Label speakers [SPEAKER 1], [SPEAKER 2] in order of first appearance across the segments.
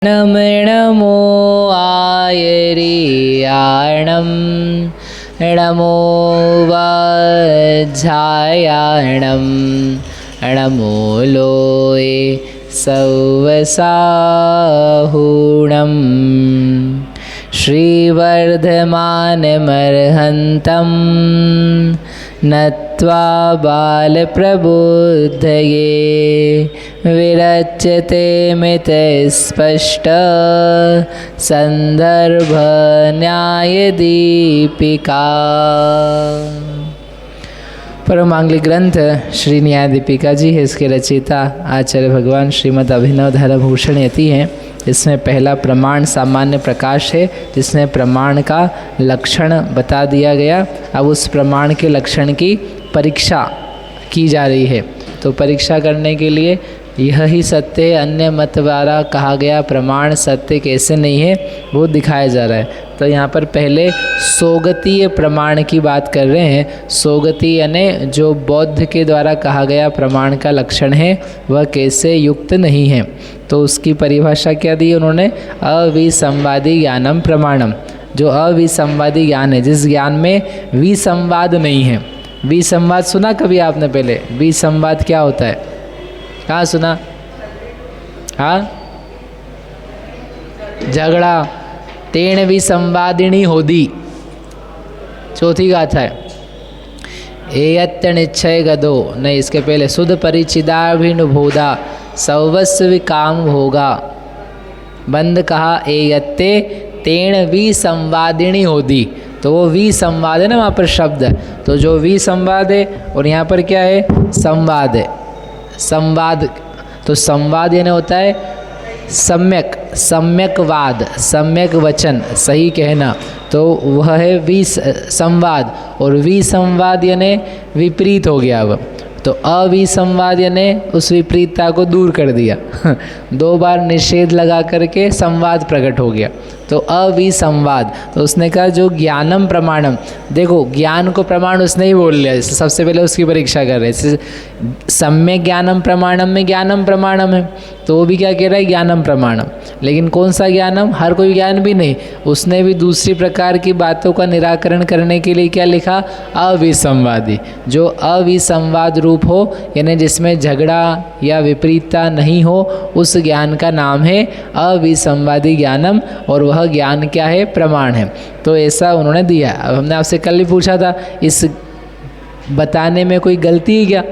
[SPEAKER 1] नमो आयर्याणं नमो वज्रायणं नमो लोये सौवसाहुणं श्रीवर्धमानमर्हन्तं नत्वा बालप्रबोधये विरच्यते मितस्पष्ट संदर्भ न्यायदीपिका। परमांगलिक ग्रंथ श्री न्याय दीपिका जी है। इसके रचयिता आचार्य भगवान श्रीमद् अभिनव धर्मभूषण यति हैं। इसमें पहला प्रमाण सामान्य प्रकाश है, जिसमें प्रमाण का लक्षण बता दिया गया। अब उस प्रमाण के लक्षण की परीक्षा की जा रही है। तो परीक्षा करने के लिए यह ही सत्य है, अन्य मत द्वारा कहा गया प्रमाण सत्य कैसे नहीं है वो दिखाया जा रहा है। तो यहाँ पर पहले सोगतीय प्रमाण की बात कर रहे हैं। सोगतीय यानी जो बौद्ध के द्वारा कहा गया प्रमाण का लक्षण है वह कैसे युक्त नहीं है। तो उसकी परिभाषा क्या दी उन्होंने, अविसंवादी ज्ञानम प्रमाणम। जो अविसंवादी ज्ञान है, जिस ज्ञान में विसंवाद नहीं है। विसंवाद सुना कभी आपने पहले? विसंवाद क्या होता है? कहाँ सुना? हाँ, झगड़ा। तेण विसंवादिनी होदी, चौथी गाथा है। एयत्य निश्चय गदो, नहीं, इसके पहले सुध परिचिदाभिनुभूदा सौवस्व काम भोगा। बंद कहा एयत्ते तेण विसंवादिनी होदी। तो वो विसंवाद है ना वहाँ पर शब्द। तो जो विसंवाद है और यहाँ पर क्या है? संवाद है। संवाद, तो संवाद यानी होता है सम्यक, सम्यकवाद, सम्यक वचन, सही कहना। तो वह है विसंवाद। और विसंवाद यानी विपरीत हो गया। अब तो अविसंवाद यानी उस विपरीतता को दूर कर दिया। दो बार निषेध लगा करके संवाद प्रकट हो गया। तो अविसंवाद। तो उसने कहा जो ज्ञानम प्रमाणम, देखो ज्ञान को प्रमाण उसने ही बोल लिया। सबसे पहले उसकी परीक्षा कर रहे हैं। सम्यक ज्ञानम प्रमाणम में ज्ञानम प्रमाणम है, तो वो भी क्या कह रहा है? ज्ञानम प्रमाणम। लेकिन कौन सा ज्ञानम? हर कोई ज्ञान भी नहीं। उसने भी दूसरी प्रकार की बातों का निराकरण करने के लिए क्या लिखा? अविसंवादी। जो अविसंवाद रूप हो यानी जिसमें झगड़ा या विपरीतता नहीं हो, उस ज्ञान का नाम है अविसंवादी ज्ञानम। और वह ज्ञान क्या है? प्रमाण है। तो ऐसा उन्होंने दिया। अब हमने आपसे कल भी पूछा था, इस बताने में कोई गलती है क्या?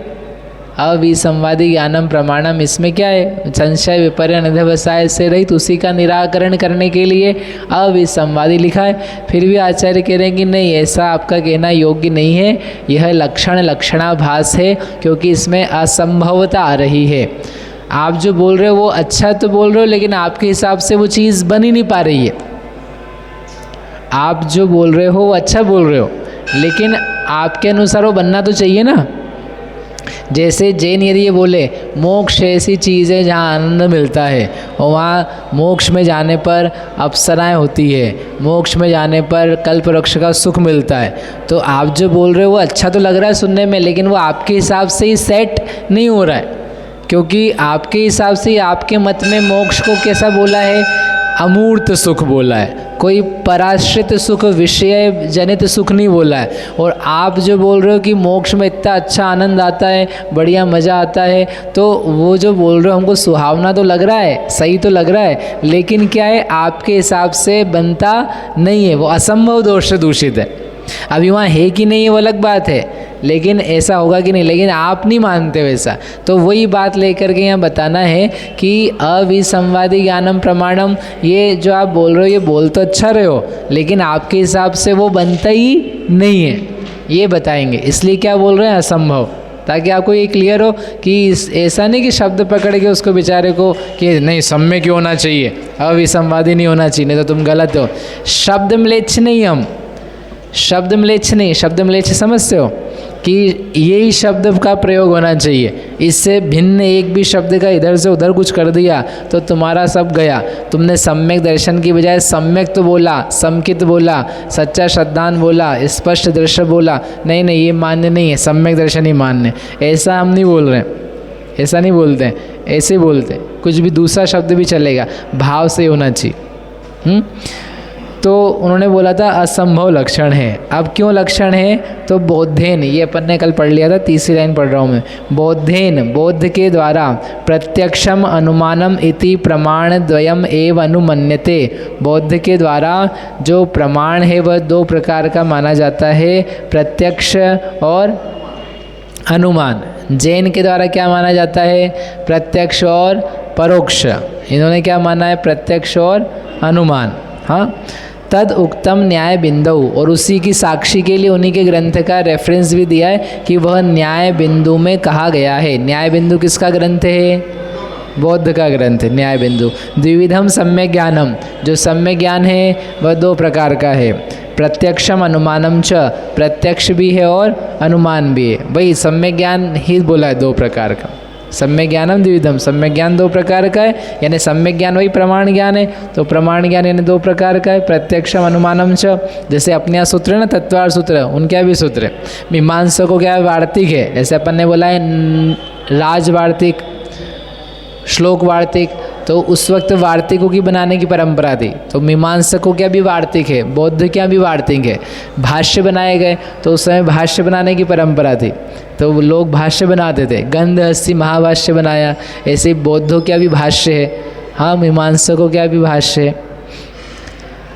[SPEAKER 1] अविसंवादी ज्ञानम प्रमाणम, इसमें क्या है? संशय विपर्य निध्यवसाय से रहित, उसी का निराकरण करने के लिए अविसंवादी लिखा है। फिर भी आचार्य कह रहे हैं कि नहीं, ऐसा आपका कहना योग्य नहीं है। यह लक्षण लक्षणाभास है, क्योंकि इसमें असंभवता आ रही है। आप जो बोल रहे हो वो अच्छा तो बोल रहे हो, लेकिन आपके हिसाब से वो चीज़ बन ही नहीं पा रही है। आप जो बोल रहे हो वो अच्छा बोल रहे हो, लेकिन आपके अनुसार वो बनना तो चाहिए ना। जैसे जैन यदि ये बोले मोक्ष ऐसी चीज़ है जहाँ आनंद मिलता है, और वहाँ मोक्ष में जाने पर अप्सराएं होती है, मोक्ष में जाने पर कल्प वृक्ष का सुख मिलता है, तो आप जो बोल रहे हो वो अच्छा तो लग रहा है सुनने में, लेकिन वो आपके हिसाब से ही सेट नहीं हो रहा है। क्योंकि आपके हिसाब से, आपके मत में मोक्ष को कैसा बोला है? अमूर्त सुख बोला है, कोई पराश्रित सुख, विषय जनित सुख नहीं बोला है। और आप जो बोल रहे हो कि मोक्ष में इतना अच्छा आनंद आता है, बढ़िया मज़ा आता है, तो वो जो बोल रहे हो हमको सुहावना तो लग रहा है, सही तो लग रहा है, लेकिन क्या है? आपके हिसाब से बनता नहीं है, वो असंभव दोष से दूषित है। अभी वहाँ है कि नहीं है वो अलग बात है, लेकिन ऐसा होगा कि नहीं, लेकिन आप नहीं मानते वैसा। तो वही बात लेकर के यहाँ बताना है कि अविसंवादी ज्ञानम प्रमाणम, ये जो आप बोल रहे हो ये बोल तो अच्छा रहे हो, लेकिन आपके हिसाब से वो बनता ही नहीं है, ये बताएंगे। इसलिए क्या बोल रहे हैं? असंभव, ताकि आपको ये क्लियर हो कि ऐसा नहीं कि शब्द पकड़ के उसको बेचारे को कि नहीं सम्यक होना चाहिए, अविसंवादी नहीं होना चाहिए, नहीं तो तुम गलत हो। शब्द म्लेच्छ नहीं, हम शब्द म्लेच्छ नहीं। शब्द म्लेच्छ समझते हो कि यही शब्द का प्रयोग होना चाहिए, इससे भिन्न एक भी शब्द का इधर से उधर कुछ कर दिया तो तुम्हारा सब गया। तुमने सम्यक दर्शन की बजाय सम्यक तो बोला, समकित बोला, सच्चा श्रद्धान बोला, स्पष्ट दृश्य बोला। नहीं नहीं, ये मान्य नहीं है, सम्यक दर्शन ही मान्य। ऐसा हम नहीं बोल रहे हैं। ऐसा नहीं बोलते हैं, ऐसे बोलते हैं, कुछ भी दूसरा शब्द भी चलेगा, भाव से होना चाहिए। तो उन्होंने बोला था असंभव लक्षण है। अब क्यों लक्षण है? तो बोधेन, ये अपन ने कल पढ़ लिया था, तीसरी लाइन पढ़ रहा हूँ मैं। बोधेन, बोध के द्वारा, प्रत्यक्षम अनुमानम इति प्रमाण द्वयम एव अनुमन्यते। बोध के द्वारा जो प्रमाण है वह दो प्रकार का माना जाता है, प्रत्यक्ष और अनुमान। जैन के द्वारा क्या माना जाता है? प्रत्यक्ष और परोक्ष। इन्होंने क्या माना है? प्रत्यक्ष और अनुमान। हाँ, तद उक्तम न्याय बिंदु, और उसी की साक्षी के लिए उन्हीं के ग्रंथ का रेफरेंस भी दिया है कि वह न्याय बिंदु में कहा गया है। न्याय बिंदु किसका ग्रंथ है? बौद्ध का ग्रंथ है न्याय बिंदु। द्विविधम सम्यक ज्ञानम, जो सम्यक ज्ञान है वह दो प्रकार का है, प्रत्यक्षम अनुमानम च, प्रत्यक्ष भी है और अनुमान भी है। वही सम्यक ज्ञान ही बोला है दो प्रकार का। सम्यक ज्ञानम द्विविधम, सम्यक ज्ञान दो प्रकार का है, यानी सम्यक ज्ञान वही प्रमाण ज्ञान है, तो प्रमाण ज्ञान यानी दो प्रकार का है, प्रत्यक्षम अनुमानम च। जैसे अपने यहाँ सूत्र है ना, तत्वार सूत्र, उनके यहाँ भी सूत्र है। मीमांसा को क्या है? वार्तिक है। जैसे अपन ने बोला है राज वार्तिक, श्लोक वार्तिक, तो उस वक्त वार्तिकों की बनाने की परंपरा थी, तो मीमांसकों क्या भी वार्तिक है, बौद्ध क्या भी वार्तिक है। भाष्य बनाए गए तो उस समय भाष्य बनाने की परंपरा थी, तो लोग भाष्य बनाते थे। गंधहस्ती महाभाष्य बनाया, ऐसे बौद्धों क्या भी भाष्य है, हाँ मीमांसकों क्या भी भाष्य है।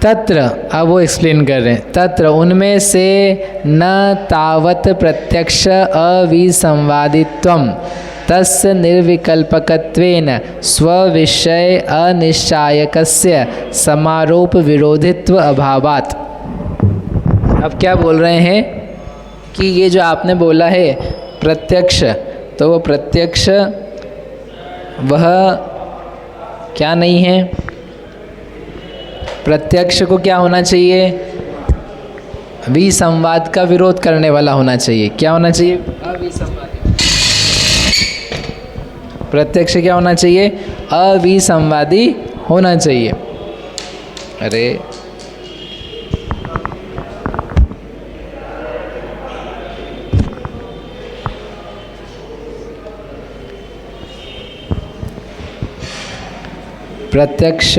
[SPEAKER 1] तत्र, अब वो एक्सप्लेन कर रहे हैं, तत्र उनमें से न तावत प्रत्यक्ष अविसंवादित्वम तस्य निर्विकल्पकत्वेन स्वविषय अनिश्चायकस्य समारोप विरोधित्व अभावात्। अब क्या बोल रहे हैं कि ये जो आपने बोला है प्रत्यक्ष, तो वो प्रत्यक्ष वह क्या नहीं है? प्रत्यक्ष को क्या होना चाहिए? विसंवाद का विरोध करने वाला होना चाहिए। क्या होना चाहिए? अविसंवादी। प्रत्यक्ष क्या होना चाहिए? अविसंवादी होना चाहिए। अरे प्रत्यक्ष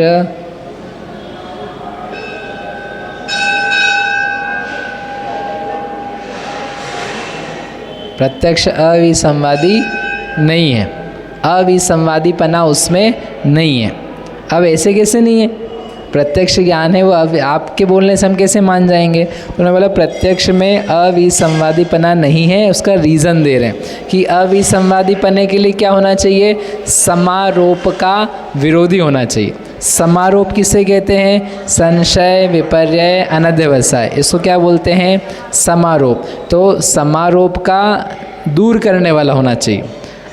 [SPEAKER 1] प्रत्यक्ष अविसंवादी नहीं है, अविसंवादीपना उसमें नहीं है। अब ऐसे कैसे नहीं है? प्रत्यक्ष ज्ञान है वो, अब आपके बोलने से हम कैसे मान जाएंगे? तो उन्होंने बोला प्रत्यक्ष में अविसंवादीपना नहीं है। उसका रीज़न दे रहे हैं कि अविसंवादीपने के लिए क्या होना चाहिए? समारोप का विरोधी होना चाहिए। समारोप किसे कहते हैं? संशय, विपर्यय, अनध्यवसाय, इसको क्या बोलते हैं? समारोप। तो समारोप का दूर करने वाला होना चाहिए,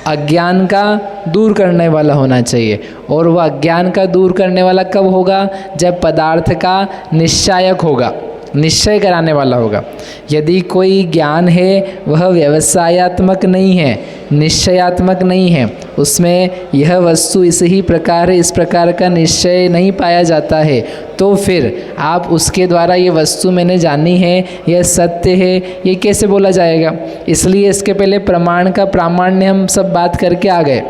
[SPEAKER 1] अज्ञान का दूर करने वाला होना चाहिए। और वह अज्ञान का दूर करने वाला कब होगा? जब पदार्थ का निश्चायक होगा, निश्चय कराने वाला होगा। यदि कोई ज्ञान है वह व्यवसायात्मक नहीं है, निश्चयात्मक नहीं है, उसमें यह वस्तु इस ही प्रकार है, इस प्रकार का निश्चय नहीं पाया जाता है, तो फिर आप उसके द्वारा ये वस्तु मैंने जानी है, यह सत्य है, ये कैसे बोला जाएगा? इसलिए इसके पहले प्रमाण का प्रामाण्य हम सब बात करके आ गए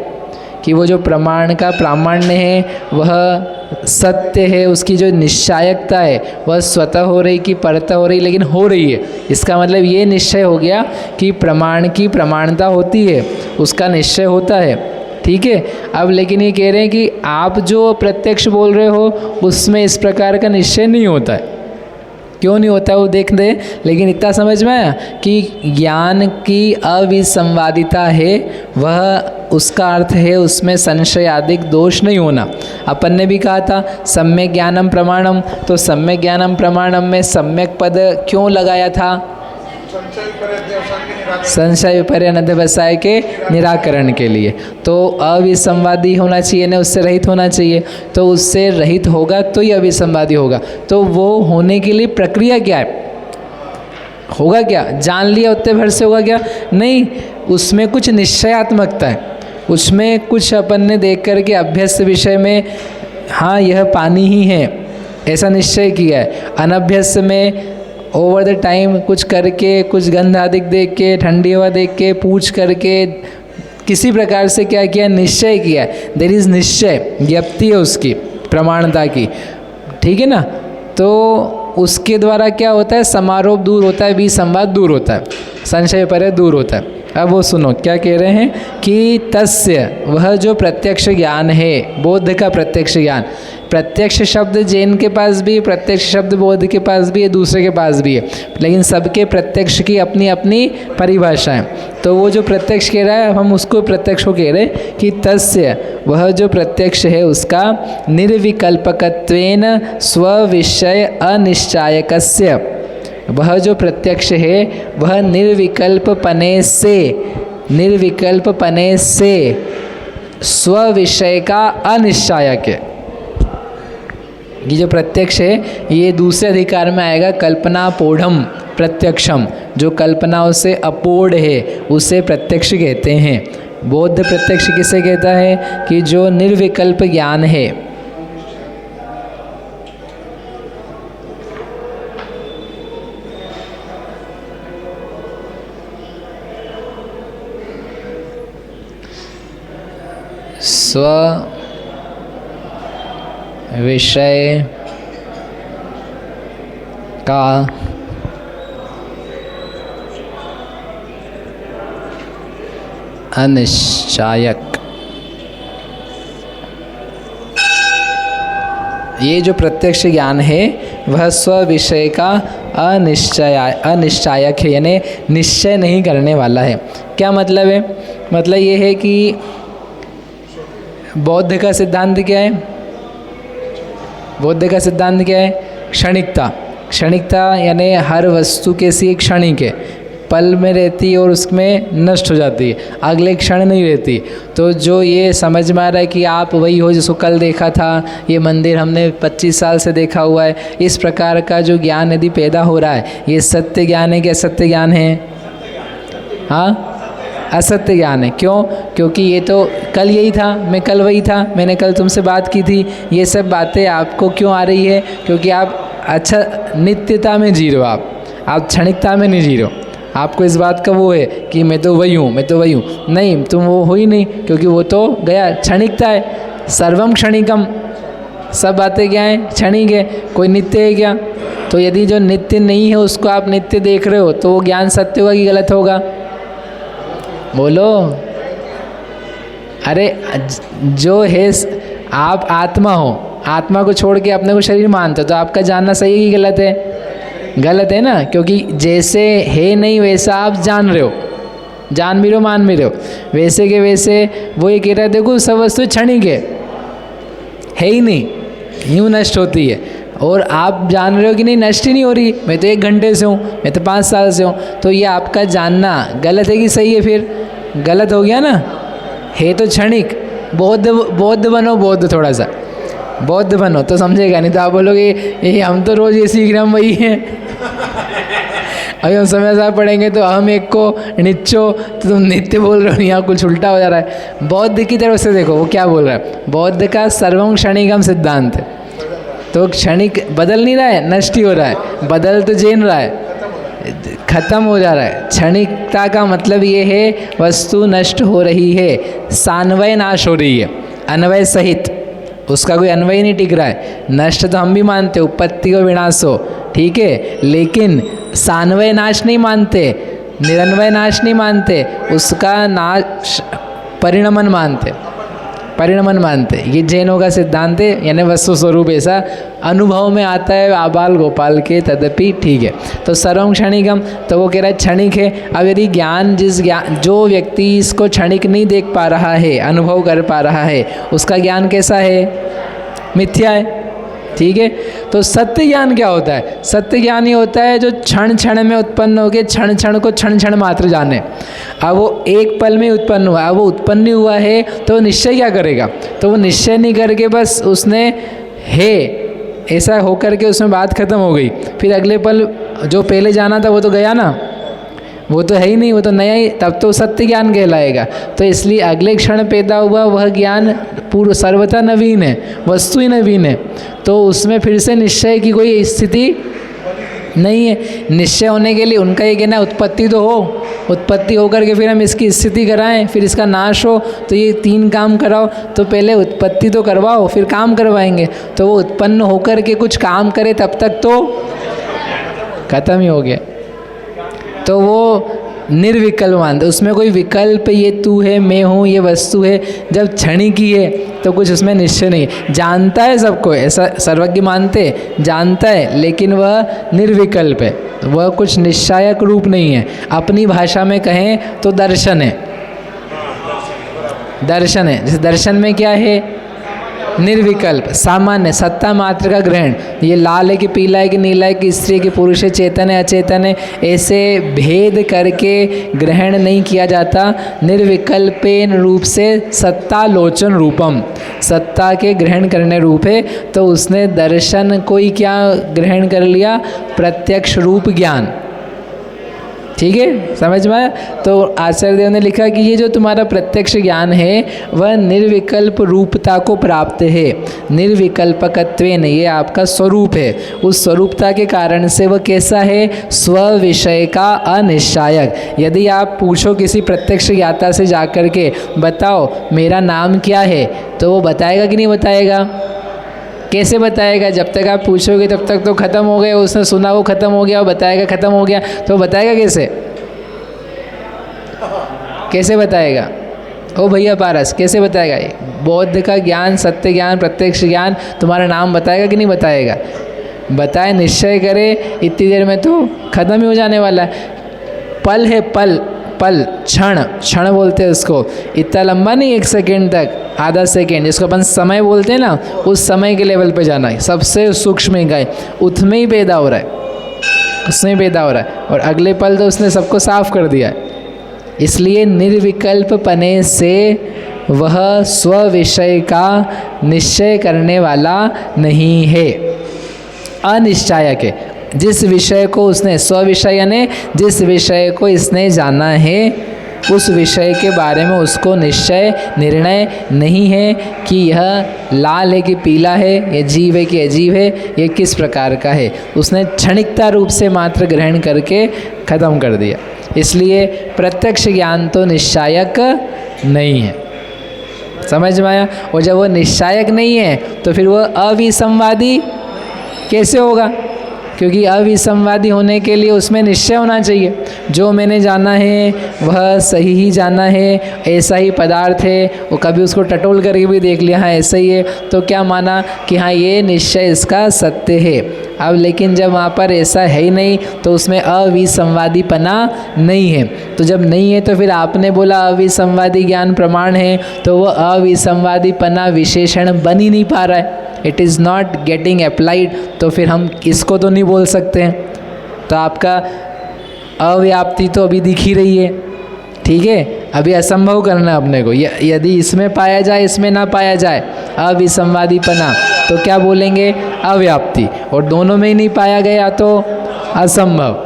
[SPEAKER 1] कि वो जो प्रमाण का प्रामाण्य है वह सत्य है, उसकी जो निश्चायकता है वह स्वतः हो रही कि परतः हो रही, लेकिन हो रही है। इसका मतलब ये निश्चय हो गया कि प्रमाण की प्रमाणता होती है, उसका निश्चय होता है। ठीक है। अब लेकिन ये कह रहे हैं कि आप जो प्रत्यक्ष बोल रहे हो उसमें इस प्रकार का निश्चय नहीं होता है। क्यों नहीं होता है वो देख दे, लेकिन इतना समझ में आया कि ज्ञान की अविसंवादिता है, वह उसका अर्थ है उसमें संशयादिक दोष नहीं होना। अपन ने भी कहा था सम्यक ज्ञानम प्रमाणम, तो सम्यक ज्ञानम प्रमाणम में सम्यक पद क्यों लगाया था? संशय विपर्य अनध्यवसाय के निराकरण के लिए। तो अविसंवादी होना चाहिए ना, उससे रहित होना चाहिए। तो उससे रहित होगा तो ही अविसंवादी होगा। तो वो होने के लिए प्रक्रिया क्या है? होगा क्या? जान लिया उतने भर से होगा क्या? नहीं, उसमें कुछ निश्चयात्मकता है, उसमें कुछ अपन ने देख कर के अभ्यस्त विषय में हाँ यह पानी ही है ऐसा निश्चय किया है। अनभ्यस्त में ओवर द टाइम कुछ करके, कुछ गंध आदि देख के, ठंडी हवा देख के, पूछ करके, किसी प्रकार से क्या किया, निश्चय किया, देयर इज़ निश्चय, ज्ञप्ति है उसकी प्रमाणता की, ठीक है ना। तो उसके द्वारा क्या होता है, समारोह दूर होता है, विसंवाद दूर होता है, संशय परे दूर होता है। अब वो सुनो क्या कह रहे हैं कि तस्य, वह जो प्रत्यक्ष ज्ञान है, बोध का प्रत्यक्ष ज्ञान, प्रत्यक्ष शब्द जैन के पास भी, प्रत्यक्ष शब्द बौद्ध के पास भी है, दूसरे के पास भी है, लेकिन सबके प्रत्यक्ष की अपनी अपनी परिभाषा है। तो वो जो प्रत्यक्ष कह रहा है, हम उसको प्रत्यक्ष को कह रहे हैं कि तस्य, वह जो प्रत्यक्ष है उसका निर्विकल्पकत्वेन स्विषय अनिश्चायकस्य, वह जो प्रत्यक्ष है वह निर्विकल्पपने से स्विषय का अनिश्चायक है। ये जो प्रत्यक्ष है ये दूसरे अधिकार में आएगा, कल्पना पोढ़म प्रत्यक्षम, जो कल्पनाओं से अपोढ़ है उसे प्रत्यक्ष कहते हैं। बौद्ध प्रत्यक्ष किसे कहता है कि जो निर्विकल्प ज्ञान है। स्व विषय का अनिश्चायक, ये जो प्रत्यक्ष ज्ञान है वह स्व विषय का अनिश्चायक है, यानी निश्चय नहीं करने वाला है। क्या मतलब है? मतलब ये है कि बौद्ध का सिद्धांत क्या है? बौद्ध का सिद्धांत क्या है? क्षणिकता। क्षणिकता यानी हर वस्तु कैसी एक क्षणिक है, पल में रहती है और उसमें नष्ट हो जाती है, अगले क्षण नहीं रहती। तो जो ये समझ में आ रहा है कि आप वही हो जिसको कल देखा था, ये मंदिर हमने 25 साल से देखा हुआ है, इस प्रकार का जो ज्ञान यदि पैदा हो रहा है, ये सत्य ज्ञान है कि असत्य ज्ञान है? हाँ, असत्य ज्ञान है। क्यों? क्योंकि ये तो कल यही था, मैं कल वही था, मैंने कल तुमसे बात की थी, ये सब बातें आपको क्यों आ रही है? क्योंकि आप अच्छा नित्यता में जी रहे हो, आप क्षणिकता में नहीं जी रहे हो। आपको इस बात का वो है कि मैं तो वही हूँ, मैं तो वही हूँ। नहीं, तुम वो हो ही नहीं, क्योंकि वो तो गया, क्षणिकता है। सर्वम क्षणिकम, सब बातें क्या हैं? क्षणिक है, कोई नित्य है क्या? तो यदि जो नित्य नहीं है उसको आप नित्य देख रहे हो तो वो ज्ञान सत्य होगा कि गलत होगा? बोलो। अरे जो है, आप आत्मा हो, आत्मा को छोड़ के अपने को शरीर मानते हो, तो आपका जानना सही है कि गलत है? गलत है ना, क्योंकि जैसे है नहीं वैसा आप जान रहे हो, जान भी रहे हो, मान भी रहे हो। वैसे के वैसे वो ये कह रहा है देखो सब वस्तु क्षणिक है ही नहीं, यूँ नष्ट होती है, और आप जान रहे हो कि नहीं नष्ट ही नहीं हो रही, मैं तो 1 घंटे से हूँ, मैं तो 5 साल से हूँ। तो ये आपका जानना गलत है कि सही है? फिर गलत हो गया ना, है तो क्षणिक। बौद्ध बनो, बौद्ध थोड़ा सा बौद्ध बनो तो समझेगा, नहीं तो आप बोलोगे ये हम तो रोज़ ये सीख रहे हम वही हैं। अभी हम समझदार पढ़ेंगे तो हम एक को निच्चो, तो तुम नित्य बोल रहे हो, यहाँ कुछ उल्टा हो जा रहा है। बौद्ध की तरफ से देखो वो क्या बोल रहा है। बौद्ध का सर्वम क्षणिकम सिद्धांत है, तो क्षणिक बदल नहीं रहा है, नष्ट ही हो रहा है। बदल तो जैन रहा है, खत्म हो जा रहा है। क्षणिकता का मतलब ये है वस्तु नष्ट हो रही है, सान्वय नाश हो रही है, अन्वय सहित, उसका कोई अन्वय नहीं टिक रहा है। नष्ट तो हम भी मानते, उत्पत्ति और विनाश हो, ठीक है, लेकिन सान्वय नाश नहीं मानते, निरन्वय नाश नहीं मानते, उसका नाश परिणमन मानते, परिणमन मानते। ये जैनों का सिद्धांत है, यानी वस्तु स्वरूप ऐसा अनुभव में आता है आबाल गोपाल के, तदपि ठीक है। तो सर्वम क्षणिकम, तो वो कह रहा है क्षणिक है। अब यदि जो व्यक्ति इसको क्षणिक नहीं देख पा रहा है, अनुभव कर पा रहा है, उसका ज्ञान कैसा है? मिथ्या है, ठीक है। तो सत्य ज्ञान क्या होता है? सत्य ज्ञान ये होता है जो क्षण क्षण में उत्पन्न हो के क्षण क्षण को क्षण क्षण मात्र जाने। अब वो एक पल में उत्पन्न हुआ, अब वो उत्पन्न नहीं हुआ है तो निश्चय क्या करेगा? तो वो निश्चय नहीं करके बस उसने है ऐसा होकर के उसमें बात खत्म हो गई, फिर अगले पल जो पहले जाना था वो तो गया ना, वो तो है ही नहीं, वो तो नया ही, तब तो सत्य ज्ञान कहलाएगा। तो इसलिए अगले क्षण पैदा हुआ वह ज्ञान पूर्व सर्वथा नवीन है, वस्तु ही नवीन है, तो उसमें फिर से निश्चय की कोई स्थिति नहीं है। निश्चय होने के लिए उनका ये कहना है उत्पत्ति तो हो, उत्पत्ति होकर के फिर हम इसकी स्थिति कराएं, फिर इसका नाश हो, तो ये 3 काम कराओ। तो पहले उत्पत्ति तो करवाओ, फिर काम करवाएंगे। तो वो उत्पन्न होकर के कुछ काम करे तब तक तो खत्म ही हो गया। तो वो निर्विकल्प मानते, उसमें कोई विकल्प ये तू है, मैं हूँ, ये वस्तु है, जब क्षणिक ही है तो कुछ उसमें निश्चय नहीं है। जानता है सबको, ऐसा सर्वज्ञ मानते, जानता है, लेकिन वह निर्विकल्प है, वह कुछ निश्चायक रूप नहीं है। अपनी भाषा में कहें तो दर्शन है, दर्शन है। जैसे दर्शन में क्या है, निर्विकल्प, सामान्य, सत्ता मात्र का ग्रहण। ये लाल है कि पीला है कि नीला है कि स्त्री है कि पुरुष है, चेतन है अचेतन है, ऐसे भेद करके ग्रहण नहीं किया जाता। निर्विकल्पेन रूप से सत्तालोचन रूपम, सत्ता के ग्रहण करने रूप है। तो उसने दर्शन को ही क्या ग्रहण कर लिया, प्रत्यक्ष रूप ज्ञान। ठीक है, समझ में आया। तो आचार्य देव ने लिखा कि ये जो तुम्हारा प्रत्यक्ष ज्ञान है वह निर्विकल्प रूपता को प्राप्त है। निर्विकल्पकत्वेन, ये आपका स्वरूप है। उस स्वरूपता के कारण से वह कैसा है, स्व विषय का अनिश्चायक। यदि आप पूछो किसी प्रत्यक्ष ज्ञाता से जाकर के बताओ मेरा नाम क्या है, तो वो बताएगा कि नहीं बताएगा? कैसे बताएगा? जब तक आप पूछोगे तब तक तो ख़त्म हो गया, उसने सुना वो ख़त्म हो गया, वो बताएगा ख़त्म हो गया, तो बताएगा कैसे? कैसे बताएगा? ओ भैया पारस, कैसे बताएगा? ये बौद्ध का ज्ञान, सत्य ज्ञान, प्रत्यक्ष ज्ञान तुम्हारा नाम बताएगा कि नहीं बताएगा? बताए, निश्चय करे, इतनी देर में तो ख़त्म ही हो जाने वाला है। पल है, पल, पल, क्षण, क्षण बोलते हैं उसको। इतना लंबा नहीं, 1 सेकेंड तक, आधा सेकेंड, जिसको अपन समय बोलते हैं ना, उस समय के लेवल पे जाना है। सबसे सूक्ष्म इकाई उसमें ही पैदा हो रहा है, उसमें ही पैदा हो रहा है, और अगले पल तो उसने सबको साफ कर दिया है। इसलिए निर्विकल्प पने से वह स्व विषय का निश्चय करने वाला नहीं है, अनिश्चायक है। जिस विषय को उसने, स्व विषय यानी जिस विषय को इसने जाना है, उस विषय के बारे में उसको निश्चय, निर्णय नहीं है कि यह लाल है कि पीला है, यह जीव है कि अजीव है, यह किस प्रकार का है। उसने क्षणिकता रूप से मात्र ग्रहण करके ख़त्म कर दिया। इसलिए प्रत्यक्ष ज्ञान तो निश्चायक नहीं है। समझ में आया? और जब वो निश्चायक नहीं है तो फिर वह अविसंवादी कैसे होगा? क्योंकि अविसंवादी होने के लिए उसमें निश्चय होना चाहिए। जो मैंने जाना है वह सही ही जाना है, ऐसा ही पदार्थ है। वो कभी उसको टटोल करके भी देख लिया, हाँ ऐसा ही है, तो क्या माना कि हाँ ये निश्चय इसका सत्य है। अब लेकिन जब वहाँ पर ऐसा है ही नहीं तो उसमें अविसंवादीपना नहीं है। तो जब नहीं है तो फिर आपने बोला अविसंवादी ज्ञान प्रमाण है, तो वह अविसंवादीपना विशेषण बन ही नहीं पा रहा है, it is not getting applied. तो फिर हम इसको तो नहीं बोल सकते हैं। तो आपका अव्याप्ति तो अभी दिख ही रही है, ठीक है। अभी असंभव करना है अपने को, यदि इसमें पाया जाए इसमें ना पाया जाए अविसंवादीपना, तो क्या बोलेंगे? अव्याप्ति। और दोनों में ही नहीं पाया गया तो असंभव,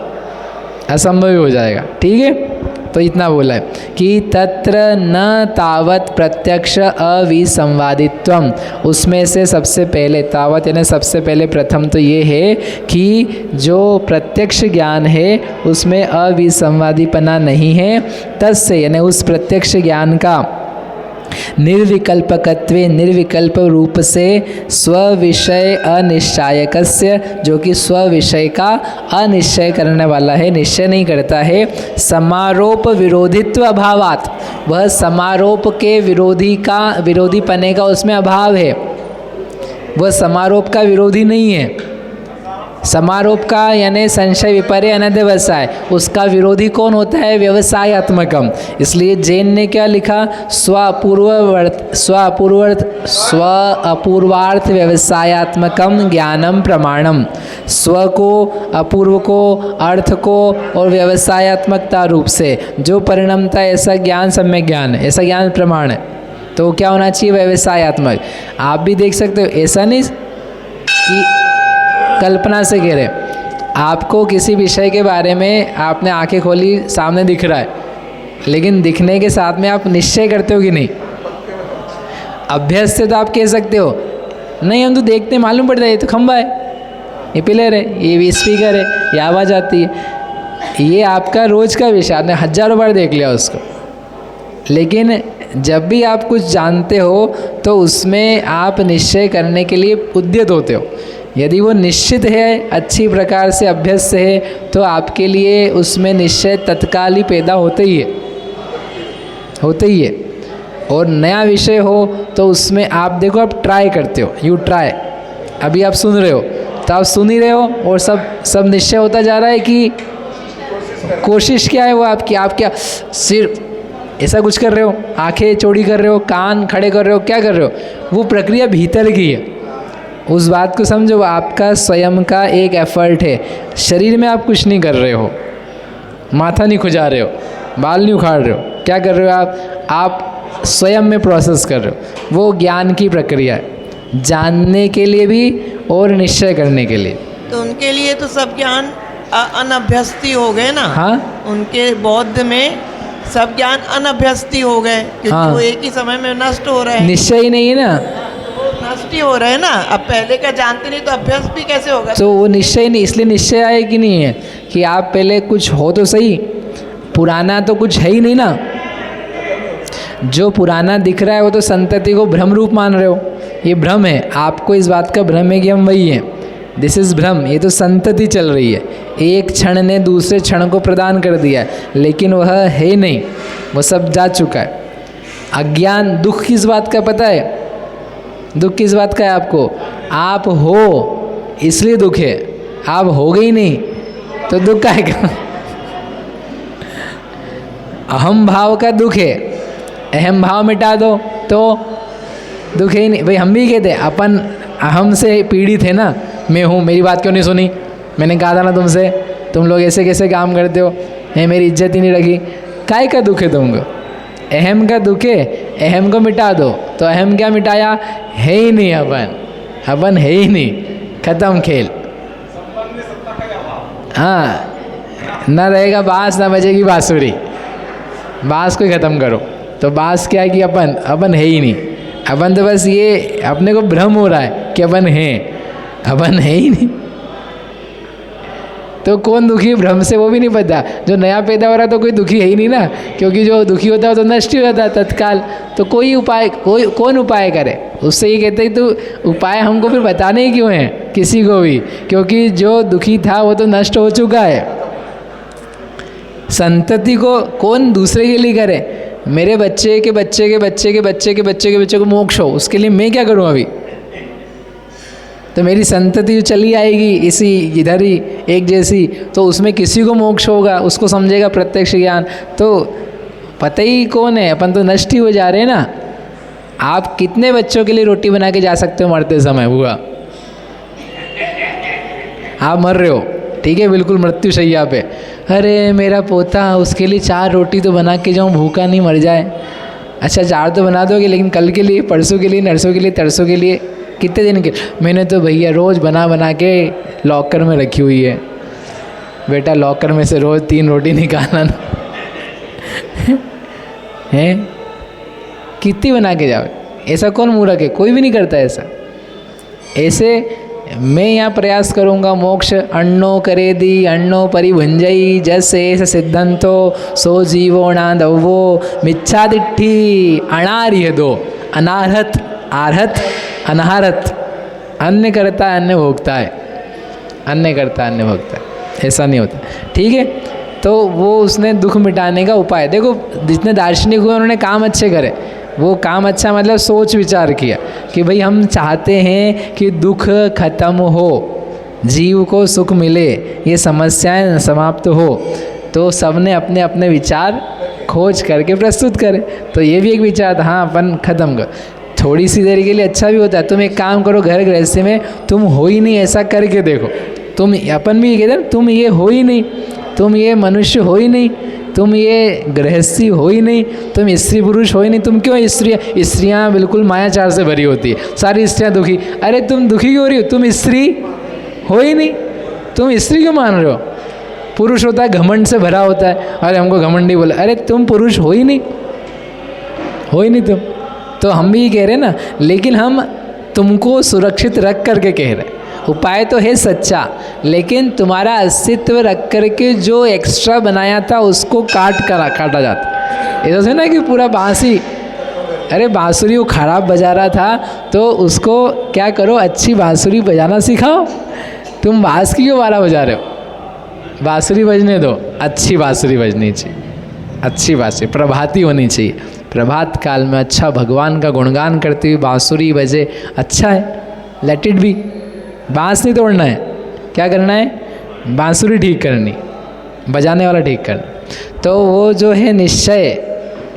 [SPEAKER 1] असंभव ही हो जाएगा, ठीक है। तो इतना बोला है कि तत्र न तावत प्रत्यक्ष अविसंवादित्वम। उसमें से सबसे पहले तावत यानी सबसे पहले प्रथम तो ये है कि जो प्रत्यक्ष ज्ञान है उसमें अविसंवादीपना नहीं है। तस्य यानी उस प्रत्यक्ष ज्ञान का निर्विकल्पकत्वे, निर्विकल्प रूप से स्विषय अनिश्चायकस्य, जो कि स्विषय का अनिश्चय करने वाला है, निश्चय नहीं करता है। समारोप विरोधित्व अभावात्, वह समारोप के विरोधी पने का उसमें अभाव है, वह समारोप का विरोधी नहीं है। समारोप का यानी संशय विपर्य अनध्यवसाय, उसका विरोधी कौन होता है? व्यवसायात्मकम। इसलिए जैन ने क्या लिखा? स्व अपूर्वार्थ व्यवसायात्मकम ज्ञानम प्रमाणम। स्व को, अपूर्व को, अर्थ को और व्यवसायात्मकता रूप से जो परिणमता, ऐसा ज्ञान सम्यक ज्ञान है, ऐसा ज्ञान प्रमाण है। तो क्या होना चाहिए? व्यवसायात्मक। आप भी देख सकते हो, ऐसा नहीं कि कल्पना से कह रहे, आपको किसी विषय के बारे में आपने आंखें खोली, सामने दिख रहा है, लेकिन दिखने के साथ में आप निश्चय करते हो कि नहीं? अभ्यस्त से तो आप कह सकते हो नहीं, हम तो देखते मालूम पड़ता है ये तो खंबा है, ये पिलर है, ये स्पीकर है, ये आवाज़ आती है। ये आपका रोज़ का विषय, आपने हज़ारों बार देख लिया उसको। लेकिन जब भी आप कुछ जानते हो तो उसमें आप निश्चय करने के लिए उद्यत होते हो। यदि वो निश्चित है, अच्छी प्रकार से अभ्यस्त है, तो आपके लिए उसमें निश्चय तत्काल ही पैदा होते ही है। और नया विषय हो तो उसमें आप देखो, आप ट्राई करते हो, यू ट्राई। अभी आप सुन रहे हो तो आप सुन ही रहे हो और सब निश्चय होता जा रहा है कि कोशिश क्या है वो आपकी, आप क्या सिर्फ ऐसा कुछ कर रहे हो, आंखें चौड़ी कर रहे हो, कान खड़े कर रहे हो, क्या कर रहे हो, वो प्रक्रिया भीतर की है। उस बात को समझो, वो आपका स्वयं का एक एफर्ट है। शरीर में आप कुछ नहीं कर रहे हो, माथा नहीं खुजा रहे हो, बाल नहीं उखाड़ रहे हो, क्या कर रहे हो आप स्वयं में प्रोसेस कर रहे हो। वो ज्ञान की प्रक्रिया है, जानने के लिए भी और निश्चय करने के लिए।
[SPEAKER 2] तो उनके लिए तो सब ज्ञान अनभ्यस्ती हो गए ना।
[SPEAKER 1] हाँ,
[SPEAKER 2] उनके बौद्ध में सब ज्ञान अनभ्यस्ती हो गए, क्योंकि
[SPEAKER 1] हाँ,
[SPEAKER 2] वो एक ही समय में नष्ट हो रहे हैं।
[SPEAKER 1] निश्चय ही नहीं है ना,
[SPEAKER 2] नष्ट ही हो रहे हैं ना। अब पहले का जानते नहीं तो अभ्यास भी कैसे होगा।
[SPEAKER 1] तो वो निश्चय नहीं, इसलिए निश्चय आए कि नहीं है कि आप पहले कुछ हो तो सही, पुराना तो कुछ है ही नहीं ना। जो पुराना दिख रहा है वो तो संतति को भ्रम रूप मान रहे हो, ये भ्रम है। आपको इस बात का भ्रम है कि हम वही हैं, दिस इज़ भ्रम। ये तो संतति चल रही है, एक क्षण ने दूसरे क्षण को प्रदान कर दिया है, लेकिन वह है नहीं, वो सब जा चुका है। अज्ञान, दुख किस बात का पता है? दुख किस बात का है आपको? आप हो इसलिए दुख है, आप हो गई नहीं तो दुख का है। अहम भाव का दुख है, अहम भाव मिटा दो तो दुख है ही नहीं। भाई हम भी कहते अपन अहम से पीड़ित है ना, मैं हूँ, मेरी बात क्यों नहीं सुनी, मैंने कहा था ना तुमसे, तुम लोग ऐसे कैसे काम करते हो, है मेरी इज्जत ही नहीं रखी। काय का दुख है तुमको? अहम का दुख है, अहम को मिटा दो तो अहम क्या मिटाया? है ही नहीं अपन है ही नहीं, खत्म खेल। हाँ, न रहेगा बाँस, न बजेगी बाँसुरी, बाँस को ख़त्म करो। तो बाँस क्या है कि अपन है ही नहीं, अपन तो बस ये अपने को भ्रम हो रहा है कि अपन है ही नहीं। तो कौन दुखी भ्रम से वो भी नहीं पता। जो नया पैदा हो रहा है तो कोई दुखी है ही नहीं ना, क्योंकि जो दुखी होता है तो नष्ट ही होता है तत्काल। तो कौन उपाय करे? उससे ये कहते हैं तो उपाय हमको फिर बताने ही क्यों हैं किसी को भी, क्योंकि जो दुखी था वो तो नष्ट हो चुका है। संतति को कौन दूसरे के लिए करे? मेरे बच्चे के बच्चे के बच्चे के बच्चे के बच्चे के बच्चे को मोक्ष हो, उसके लिए मैं क्या करूं अभी? तो मेरी संतति चली आएगी इसी इधर ही एक जैसी, तो उसमें किसी को मोक्ष होगा, उसको समझेगा प्रत्यक्ष ज्ञान। तो पता ही कौन है, अपन तो नष्ट ही हो जा रहे हैं ना। आप कितने बच्चों के लिए रोटी बना के जा सकते हो मरते समय? हुआ आप मर रहे हो, ठीक है, बिल्कुल मृत्युशैया पे, अरे मेरा पोता, उसके लिए 4 रोटी तो बना के जाऊँ, भूखा नहीं मर जाए। अच्छा 4 तो बना दोगे, लेकिन कल के लिए, परसों के लिए, नरसों के लिए, तरसों के लिए, कितने दिन के? मैंने तो भैया रोज़ बना के लॉकर में रखी हुई है। बेटा लॉकर में से रोज़ 3 रोटी निकालना ना है, कितनी बना के जाओ? ऐसा कौन मूर्ख है? कोई भी नहीं करता ऐसा। ऐसे मैं यहाँ प्रयास करूँगा मोक्ष अन्नो करे दी अन्नो परिभुंजई जैसे सिद्धंतो सो जीवो नादवो मिच्छादिट्ठी अनार्य दो अनारहत आरहत अनाहरत। अन्य करता है अन्य भोगता है, अन्य करता है अन्य भोगता है, ऐसा नहीं होता, ठीक है। तो वो उसने दुख मिटाने का उपाय, देखो जितने दार्शनिक हुए उन्होंने काम अच्छे करे। वो काम अच्छा मतलब सोच विचार किया कि भाई हम चाहते हैं कि दुख खत्म हो, जीव को सुख मिले, ये समस्याएं समाप्त हो। तो सबने अपने अपने विचार खोज करके प्रस्तुत करे। तो ये भी एक विचार था, हाँ अपन खत्म कर, थोड़ी सी देर के लिए अच्छा भी होता है। तुम एक काम करो, घर गृहस्थी में तुम हो ही नहीं ऐसा करके देखो। तुम अपन भी ये कहते हैं, तुम ये हो ही नहीं, तुम ये मनुष्य हो ही नहीं, तुम ये गृहस्थी हो ही नहीं, तुम स्त्री पुरुष हो ही नहीं। तुम क्यों स्त्रियाँ बिल्कुल मायाचार से भरी होती है, सारी स्त्रियाँ दुखी। अरे तुम दुखी क्यों हो रही हो? तुम स्त्री हो ही नहीं, तुम स्त्री क्यों मान रहे हो? पुरुष होता है घमंड से भरा होता है, अरे हमको घमंडी बोला, अरे तुम पुरुष हो ही नहीं, हो ही नहीं तुम। तो हम भी कह रहे हैं ना, लेकिन हम तुमको सुरक्षित रख करके कह रहे हैं। उपाय तो है सच्चा, लेकिन तुम्हारा अस्तित्व रख करके जो एक्स्ट्रा बनाया था उसको काटा जाता। ये तो सुना कि पूरा बांसी, अरे बांसुरी वो खराब बजा रहा था तो उसको क्या करो, अच्छी बांसुरी बजाना सिखाओ। तुम बांस की क्यों 12 बजा रहे हो? बांसुरी बजने दो, अच्छी बांसुरी बजनी चाहिए, अच्छी बांसुरी प्रभाती होनी चाहिए। प्रभात काल में अच्छा भगवान का गुणगान करते हुए बांसुरी बजे, अच्छा है, लेट इट बी। बांस नहीं तोड़ना है, क्या करना है? बांसुरी ठीक करनी, बजाने वाला ठीक करना। तो वो जो है निश्चय,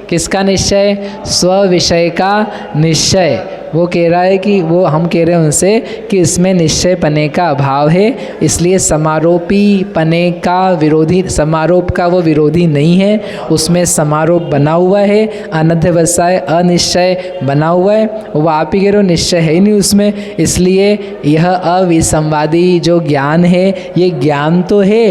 [SPEAKER 1] किसका निश्चय? स्व विषय का निश्चय। वो कह रहा है कि वो हम कह रहे हैं उनसे कि इसमें निश्चय पने का अभाव है, इसलिए समारोपी पने का विरोधी, समारोप का वो विरोधी नहीं है, उसमें समारोप बना हुआ है, अनध्यवसाय अनिश्चय बना हुआ है। वो आप ही कह रहे हो निश्चय है ही नहीं उसमें, इसलिए यह अविसंवादी जो ज्ञान है, ये ज्ञान तो है,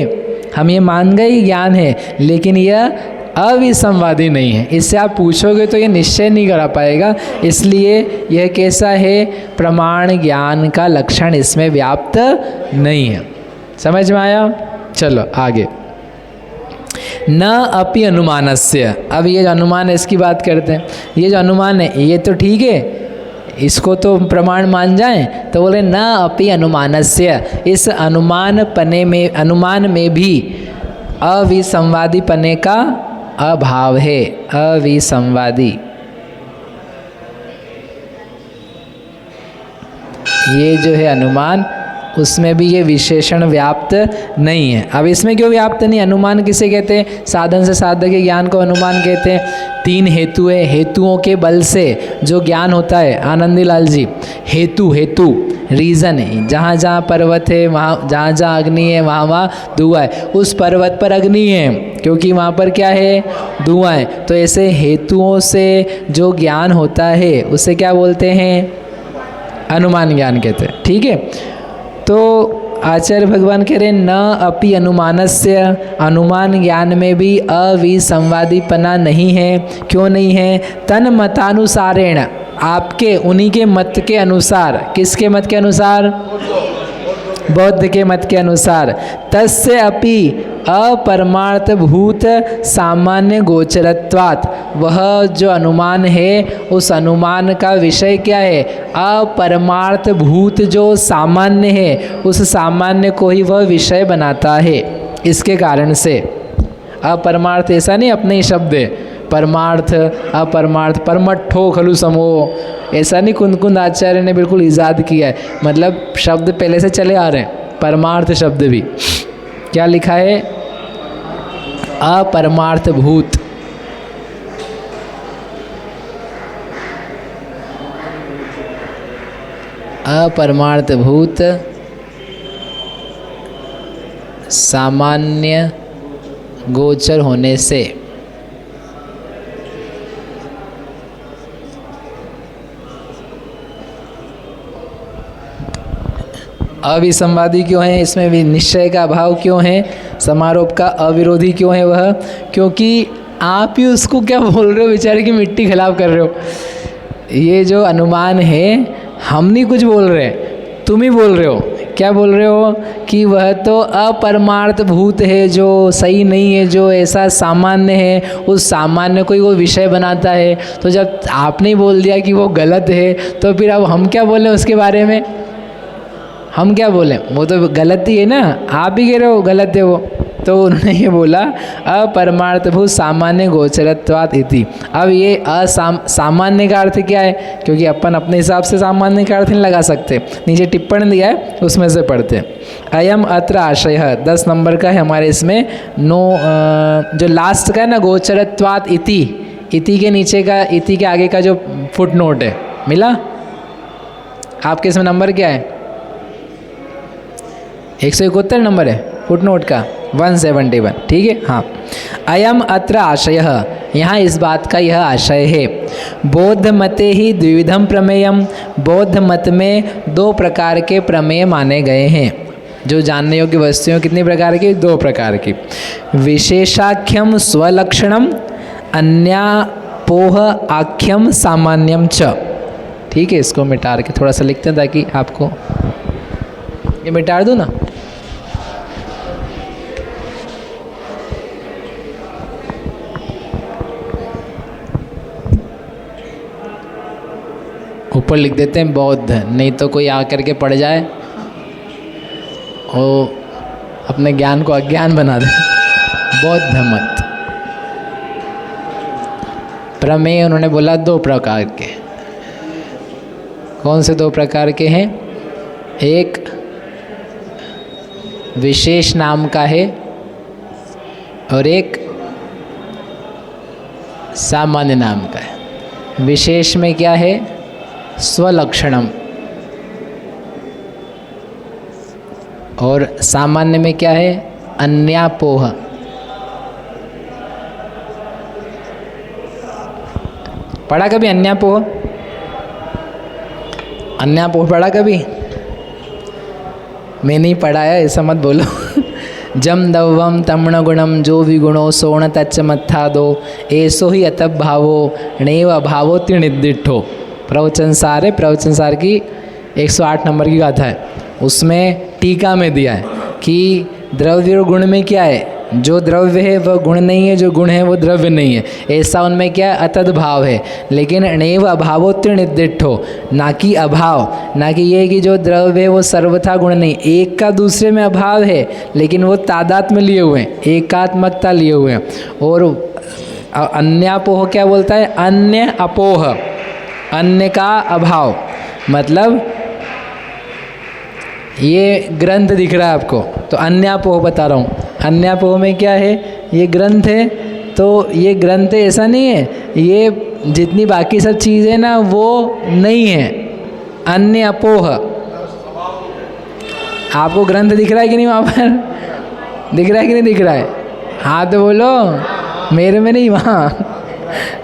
[SPEAKER 1] हम ये मान गए ज्ञान है, लेकिन यह अविसंवादी नहीं है। इससे आप पूछोगे तो ये निश्चय नहीं करा पाएगा, इसलिए यह कैसा है? प्रमाण ज्ञान का लक्षण इसमें व्याप्त नहीं है। समझ में आया? चलो आगे। न अपि अनुमानस्य, अब ये जो अनुमान है इसकी बात करते हैं। ये जो अनुमान है ये तो ठीक है, इसको तो प्रमाण मान जाएं, तो बोले न अपि अनुमानस्य, इस अनुमान पने में, अनुमान में भी अविसंवादी पने का अभाव है। अविसंवादी, ये जो है अनुमान, उसमें भी ये विशेषण व्याप्त नहीं है। अब इसमें क्यों व्याप्त नहीं? अनुमान किसे कहते हैं? साधन से साधक के ज्ञान को अनुमान कहते हैं। 3 हेतु है, हेतुओं के बल से जो ज्ञान होता है। आनंदी लाल जी, हेतु रीज़न है। जहाँ जहाँ पर्वत है, वहाँ जहाँ जहाँ अग्नि है, वहाँ वहाँ धुआं है। उस पर्वत पर अग्नि है क्योंकि वहाँ पर क्या है? धुआं है। तो ऐसे हेतुओं से जो ज्ञान होता है उसे क्या बोलते हैं? अनुमान ज्ञान कहते हैं। ठीक है, तो आचार्य भगवान कह रहे न अपि अनुमानस्य, अनुमान ज्ञान में भी अविसंवादीपना नहीं है। क्यों नहीं है? तन मतानुसारेण, आपके उन्हीं के मत के अनुसार। किसके मत के अनुसार? बौद्ध के मत के अनुसार। तस्य अपि अपरमार्थ भूत सामान्य गोचरत्वात्, वह जो अनुमान है उस अनुमान का विषय क्या है? अपरमार्थ भूत जो सामान्य है, उस सामान्य को ही वह विषय बनाता है। इसके कारण से अपरमार्थ ऐसा नहीं अपने ही शब्द है, परमार्थ अपरमार्थ, परमट्ठो खलु समो, ऐसा नहीं कुंद आचार्य ने बिल्कुल इजाद किया है। मतलब शब्द पहले से चले आ रहे हैं। परमार्थ शब्द भी क्या लिखा है? अपरमार्थ भूत। अपरमार्थ भूत सामान्य गोचर होने से। अविसंवादी क्यों है? इसमें भी निश्चय का अभाव क्यों है? समारोप का अविरोधी क्यों है वह? क्योंकि आप ही उसको क्या बोल रहे हो, बेचारे की मिट्टी खिलाफ कर रहे हो। ये जो अनुमान है हम नहीं कुछ बोल रहे, तुम ही बोल रहे हो। क्या बोल रहे हो? कि वह तो अपरमार्थ भूत है, जो सही नहीं है, जो ऐसा सामान्य है, उस सामान्य को ही वो विषय बनाता है। तो जब आपने बोल दिया कि वो गलत है, तो फिर अब हम क्या बोलें उसके बारे में? हम क्या बोलें? वो तो गलत ही है ना, आप ही कह रहे हो गलत है वो। तो उन्होंने ये बोला अपरमार्थभूत सामान्य गोचरत्वात् इति। अब ये सामान्य का अर्थ क्या है? क्योंकि अपन अपने हिसाब से सामान्य का अर्थ नहीं लगा सकते, नीचे टिप्पणी दिया है उसमें से पढ़ते हैं। अयम अत्र आशय 10 नंबर का है हमारे इसमें। जो लास्ट का है ना, गोचरत्वात् इति, इति के नीचे का, इति के आगे का जो फुट नोट है, मिला आपके इसमें? नंबर क्या है? 171 नंबर है फुट नोट का, 171। ठीक है, हाँ। अयम अत्र आशयः, यहाँ इस बात का यह आशय है। बौद्ध मते ही द्विविधम प्रमेयम, बौद्ध मत में 2 प्रकार के प्रमेय माने गए हैं। जो जानने योग्य वस्तुएं कितनी प्रकार की? 2 प्रकार की। विशेषाख्यम स्वलक्षणम, अन्यापोह आख्यम सामान्यम च। ठीक है, इसको मिटा के थोड़ा सा लिखते हैं ताकि आपको ये मिटा दूँ ना? ऊपर लिख देते हैं बौद्ध, नहीं तो कोई आकर के पढ़ जाए और अपने ज्ञान को अज्ञान बना दे। बौद्ध मत। प्रमेय उन्होंने बोला 2 प्रकार के। कौन से 2 प्रकार के हैं? एक विशेष नाम का है और एक सामान्य नाम का है। विशेष में क्या है? स्वलक्षणम। और सामान्य में क्या है? अन्यापोह। पढ़ा कभी अन्यापोह? अन्यापोह पढ़ा कभी? मैं नहीं पढ़ाया ऐसा मत बोलो। जम दवम तमण गुणम जो विगुणो सोण तच्च मत्था दो ऐसो ही अतप भावो नैव अभावो त्रिनिर्दिष्टो। प्रवचन सार है, प्रवचन सार की 108 नंबर की गाथा है। उसमें टीका में दिया है कि द्रव्य और गुण में क्या है? जो द्रव्य है वह गुण नहीं है, जो गुण है वो द्रव्य नहीं है। ऐसा उनमें क्या है? अतद भाव है। लेकिन नैव अभावोत्तर निर्दिष्टो, ना कि अभाव, ना कि ये कि जो द्रव्य है वो सर्वथा गुण नहीं, एक का दूसरे में अभाव है लेकिन वो तादात्म्य लिए हुए हैं, एकात्मकता लिए हुए हैं। और अन्यापोह क्या बोलता है? अन्य अपोह, अन्य का अभाव। मतलब ये ग्रंथ दिख रहा है आपको तो अन्यापोह बता रहा हूँ। अन्यापोह में क्या है? ये ग्रंथ है तो ये ग्रंथ ऐसा नहीं है, ये जितनी बाकी सब चीज़ें ना वो नहीं है। अन्य अपोह। आपको ग्रंथ दिख रहा है कि नहीं? वहाँ पर दिख रहा है कि नहीं दिख रहा है? हाँ तो बोलो, मेरे में नहीं, वहाँ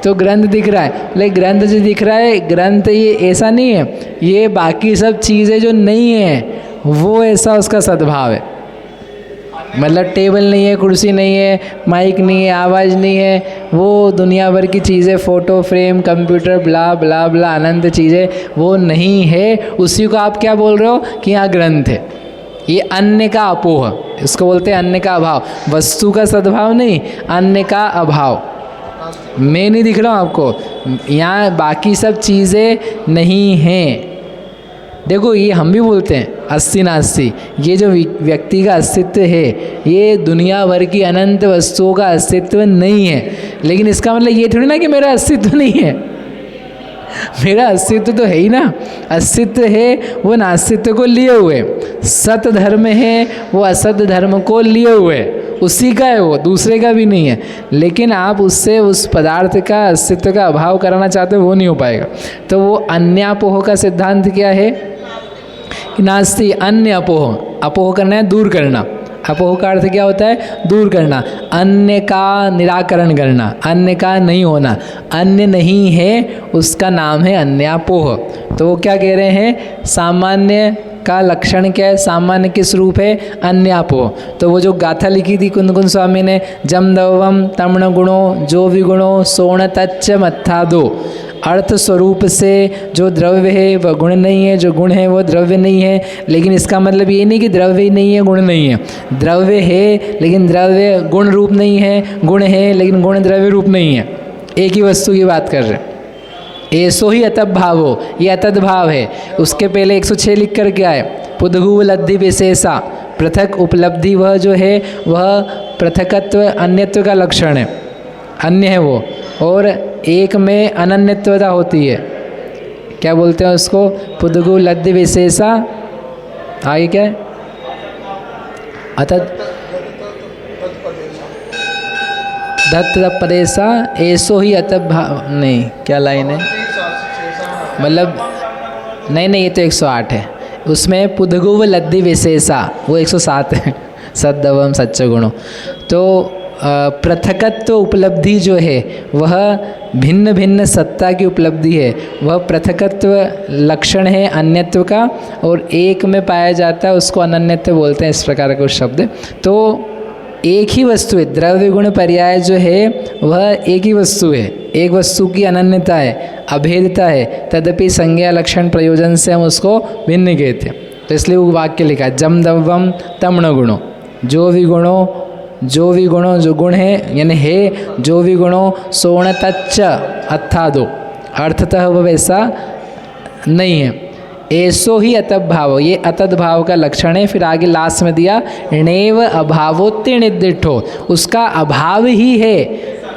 [SPEAKER 1] तो ग्रंथ दिख रहा है। लेकिन ग्रंथ जो दिख रहा है, ग्रंथ ये ऐसा नहीं है, ये बाकी सब चीज़ें जो नहीं है वो ऐसा उसका सद्भाव है। मतलब टेबल नहीं है, कुर्सी नहीं है, माइक नहीं है, आवाज़ नहीं है, वो दुनिया भर की चीज़ें, फ़ोटो फ्रेम, कंप्यूटर, ब्ला ब्ला ब्ला अनंत चीज़ें, वो नहीं है। उसी को आप क्या बोल रहे हो कि यहाँ ग्रंथ है। ये अन्य का अपोह, इसको बोलते हैं अन्य का अभाव। वस्तु का सद्भाव नहीं, अन्य का अभाव। मैं नहीं दिख रहा हूँ आपको, यहाँ बाकी सब चीज़ें नहीं हैं। देखो ये हम भी बोलते हैं अस्ति नास्ति, ये जो व्यक्ति का अस्तित्व है ये दुनिया भर की अनंत वस्तुओं का अस्तित्व नहीं है। लेकिन इसका मतलब ये थोड़ी ना कि मेरा अस्तित्व नहीं है। मेरा अस्तित्व तो है ही ना। अस्तित्व है वो नास्तित्व को लिए हुए, सत धर्म है वो असत धर्म को लिए हुए, उसी का है वो, दूसरे का भी नहीं है। लेकिन आप उससे उस पदार्थ का अस्तित्व का अभाव कराना चाहते हो, वो नहीं हो पाएगा। तो वो अन्यापोह का सिद्धांत क्या है कि नास्ति अन्य अपोह। अपोह करना है दूर करना। अपोह का अर्थ क्या होता है? दूर करना, अन्य का निराकरण करना, अन्य का नहीं होना। अन्य नहीं है उसका नाम है अन्यापोह। तो वो क्या कह रहे हैं? सामान्य का लक्षण क्या है? सामान्य किस रूप है? अन्यापोह। तो वो जो गाथा लिखी थी कुंद कुंद स्वामी ने, जम दवम तमण गुणो जो विगुणो सोण तच्च मत्था दो। अर्थ स्वरूप से जो द्रव्य है वह गुण नहीं है, जो गुण है वो द्रव्य नहीं है। लेकिन इसका मतलब ये नहीं कि द्रव्य ही नहीं है, गुण नहीं है। द्रव्य है लेकिन द्रव्य गुण रूप नहीं है, गुण है लेकिन गुण द्रव्य रूप नहीं है। एक ही वस्तु की बात कर रहे हैं। ऐसो ही अतप भावो, ये अतद भाव है। उसके पहले 106 लिख कर क्या है? पुद्गु लब्धि विशेषा, पृथक उपलब्धि वह जो है वह पृथकत्व अन्यत्व का लक्षण है, अन्य है वो। और एक में अनन्यत्वता होती है, क्या बोलते हैं उसको? पुद्गु लब्धि विशेषा। आगे क्या है? अतद दत्तपदेशा ऐसो ही अतप भाव। नहीं, क्या लाइन है? मतलब नहीं, ये तो 108 है। उसमें पुद्गुव लब्धि विशेषा वो 107 है। सद्दवम सच्च गुणों। तो पृथकत्व उपलब्धि जो है वह भिन्न भिन्न सत्ता की उपलब्धि है, वह पृथकत्व लक्षण है अन्यत्व का, और एक में पाया जाता है उसको अनन्यत्व बोलते हैं। इस प्रकार का शब्द। तो एक ही वस्तु है, द्रव्य गुण पर्याय जो है वह एक ही वस्तु है, एक वस्तु की अनन्यता है, अभेदता है। तदपि संज्ञा लक्षण प्रयोजन से हम उसको भिन्न कहते हैं। तो इसलिए वो वाक्य लिखा है जम दवम तमण गुणो, जो विगुणों जो गुण है यानी है जो विगुणों सोण तच्च अत्थादो, अर्थतः वह वैसा नहीं है। ऐसो ही अतः भाव, ये अतद भाव का लक्षण है। फिर आगे लास्ट में दिया णेव अभावोत्य निर्दिष्टो, उसका अभाव ही है,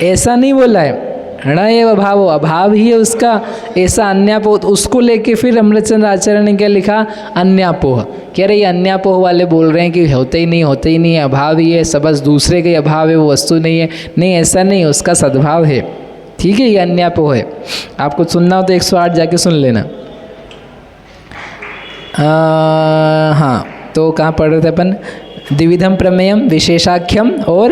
[SPEAKER 1] ऐसा नहीं बोला है। ण एव अभावो, अभाव ही है उसका, ऐसा अन्यापोह, उसको लेके फिर अमृतचंद्र आचार्य ने क्या लिखा अन्यापोह। कह रहे ये अन्यापोह वाले बोल रहे हैं कि होते ही नहीं है, अभाव ही है, सब बस दूसरे के अभाव है, वो वस्तु नहीं है। नहीं, ऐसा नहीं, उसका सद्भाव है। ठीक है, ये अन्यापोह है। आपको सुनना हो तो 108 जाके सुन लेना। हाँ, तो कहाँ पढ़ रहे थे अपन? द्विविधम प्रमेयम विशेषाख्यम और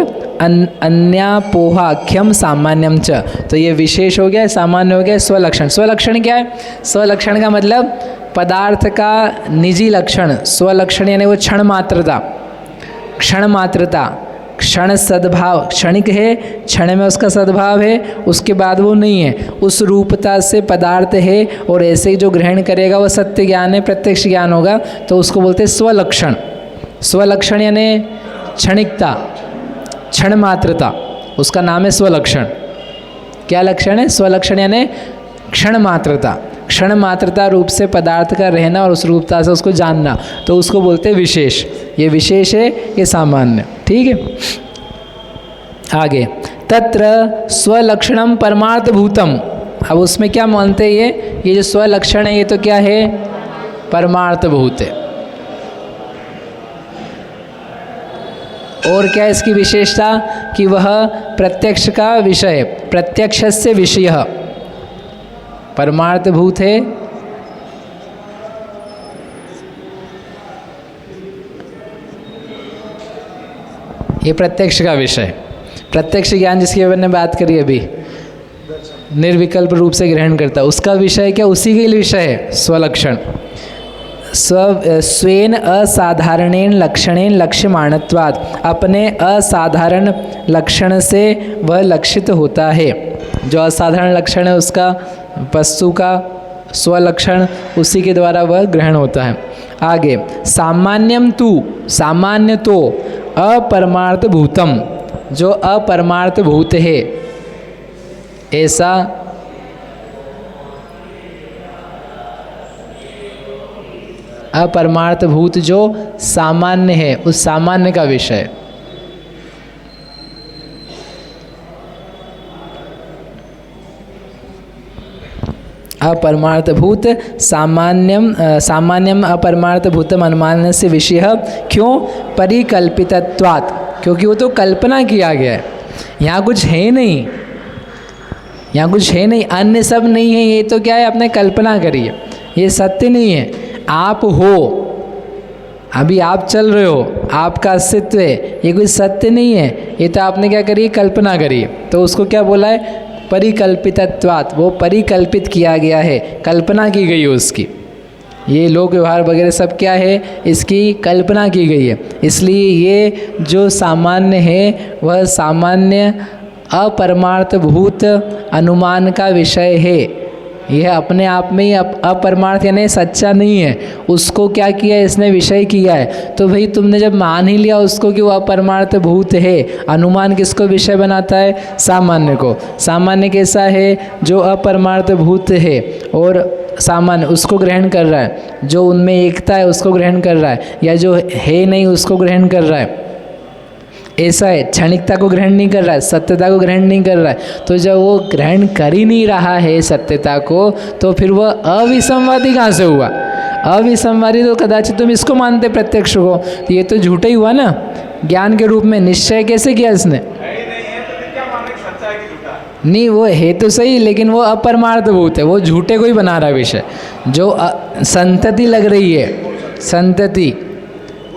[SPEAKER 1] अन्यापोहाख्यम सामान्यम च। तो ये विशेष हो गया, सामान्य हो गया। स्वलक्षण, स्वलक्षण क्या है? स्वलक्षण का मतलब पदार्थ का निजी लक्षण। स्वलक्षण यानी वो क्षण मात्रता, क्षण मात्रता, क्षण सद्भाव, क्षणिक है, क्षण में उसका सद्भाव है, उसके बाद वो नहीं है, उस रूपता से पदार्थ है और ऐसे ही जो ग्रहण करेगा वो सत्य ज्ञान है, प्रत्यक्ष ज्ञान होगा, तो उसको बोलते हैं स्वलक्षण। स्वलक्षण यानी क्षणिकता, क्षण मात्रता, उसका नाम है स्वलक्षण। क्या लक्षण है? स्वलक्षण यानी क्षण मात्रता, क्षण मात्रता रूप से पदार्थ का रहना और उस रूपता से उसको जानना, तो उसको बोलते हैं विशेष। ये विशेष है, ये सामान्य। ठीक है, आगे तत्र स्वलक्षणम परमार्थभूतम। अब उसमें क्या मानते हैं? ये जो स्वलक्षण है ये तो क्या है? परमार्थभूत है। और क्या इसकी विशेषता? कि वह प्रत्यक्ष का विषय, प्रत्यक्षस्य विषयः परमार्थभूत है। ये प्रत्यक्ष का विषय, प्रत्यक्ष ज्ञान जिसकी अपन ने बात करी अभी, निर्विकल्प रूप से ग्रहण करता, उसका विषय क्या? उसी के लिए विषय है स्वलक्षण। स्वेन असाधारणेन लक्षणेन लक्ष्यमाणत्वात्, अपने असाधारण लक्षण से वह लक्षित होता है। जो असाधारण लक्षण है उसका, वस्तु का स्वलक्षण, उसी के द्वारा वह ग्रहण होता है। आगे सामान्यम तु, सामान्य तो अपरमार्थ भूतम, जो अपरमार्थ भूत है ऐसा अपरमार्थ भूत जो सामान्य है, उस सामान्य का विषय। अपरमार्थभूत सामान्यम, सामान्यम अपरमार्थभूतम अनुमान से विषय। क्यों? परिकल्पितत्वात्, क्योंकि वो तो कल्पना किया गया है, यहाँ कुछ है नहीं, यहाँ कुछ है नहीं, अन्य सब नहीं है, ये तो क्या है? आपने कल्पना करी है, ये सत्य नहीं है। आप हो, अभी आप चल रहे हो, आपका अस्तित्व है, ये कोई सत्य नहीं है, ये तो आपने क्या करी? कल्पना करी। तो उसको क्या बोला है? परिकल्पितत्वात्, वो परिकल्पित किया गया है, कल्पना की गई है उसकी। ये लोक व्यवहार वगैरह सब क्या है? इसकी कल्पना की गई है। इसलिए ये जो सामान्य है वह सामान्य अपरमार्थभूत अनुमान का विषय है। यह अपने आप में ही अपरमार्थ यानी सच्चा नहीं है, उसको क्या किया है? इसने विषय किया है। तो भाई तुमने जब मान ही लिया उसको कि वो अपरमार्थ भूत है, अनुमान किसको विषय बनाता है? सामान्य को। सामान्य कैसा है? जो अपरमार्थ भूत है और सामान्य उसको ग्रहण कर रहा है, जो उनमें एकता है उसको ग्रहण कर रहा है, या जो है नहीं उसको ग्रहण कर रहा है। ऐसा है, क्षणिकता को ग्रहण नहीं कर रहा है, सत्यता को ग्रहण नहीं कर रहा है। तो जब वो ग्रहण कर ही नहीं रहा है सत्यता को, तो फिर वह अविसंवादी कहाँ से हुआ? अविसंवादी तो कदाचित तुम इसको मानते प्रत्यक्ष को, तो ये तो झूठा ही हुआ ना। ज्ञान के रूप में निश्चय कैसे किया इसने? नहीं, वो है तो सही, लेकिन वो अपरमार्थभूत है, वो झूठे को ही बना रहा है विषय। जो संतति लग रही है, संतति,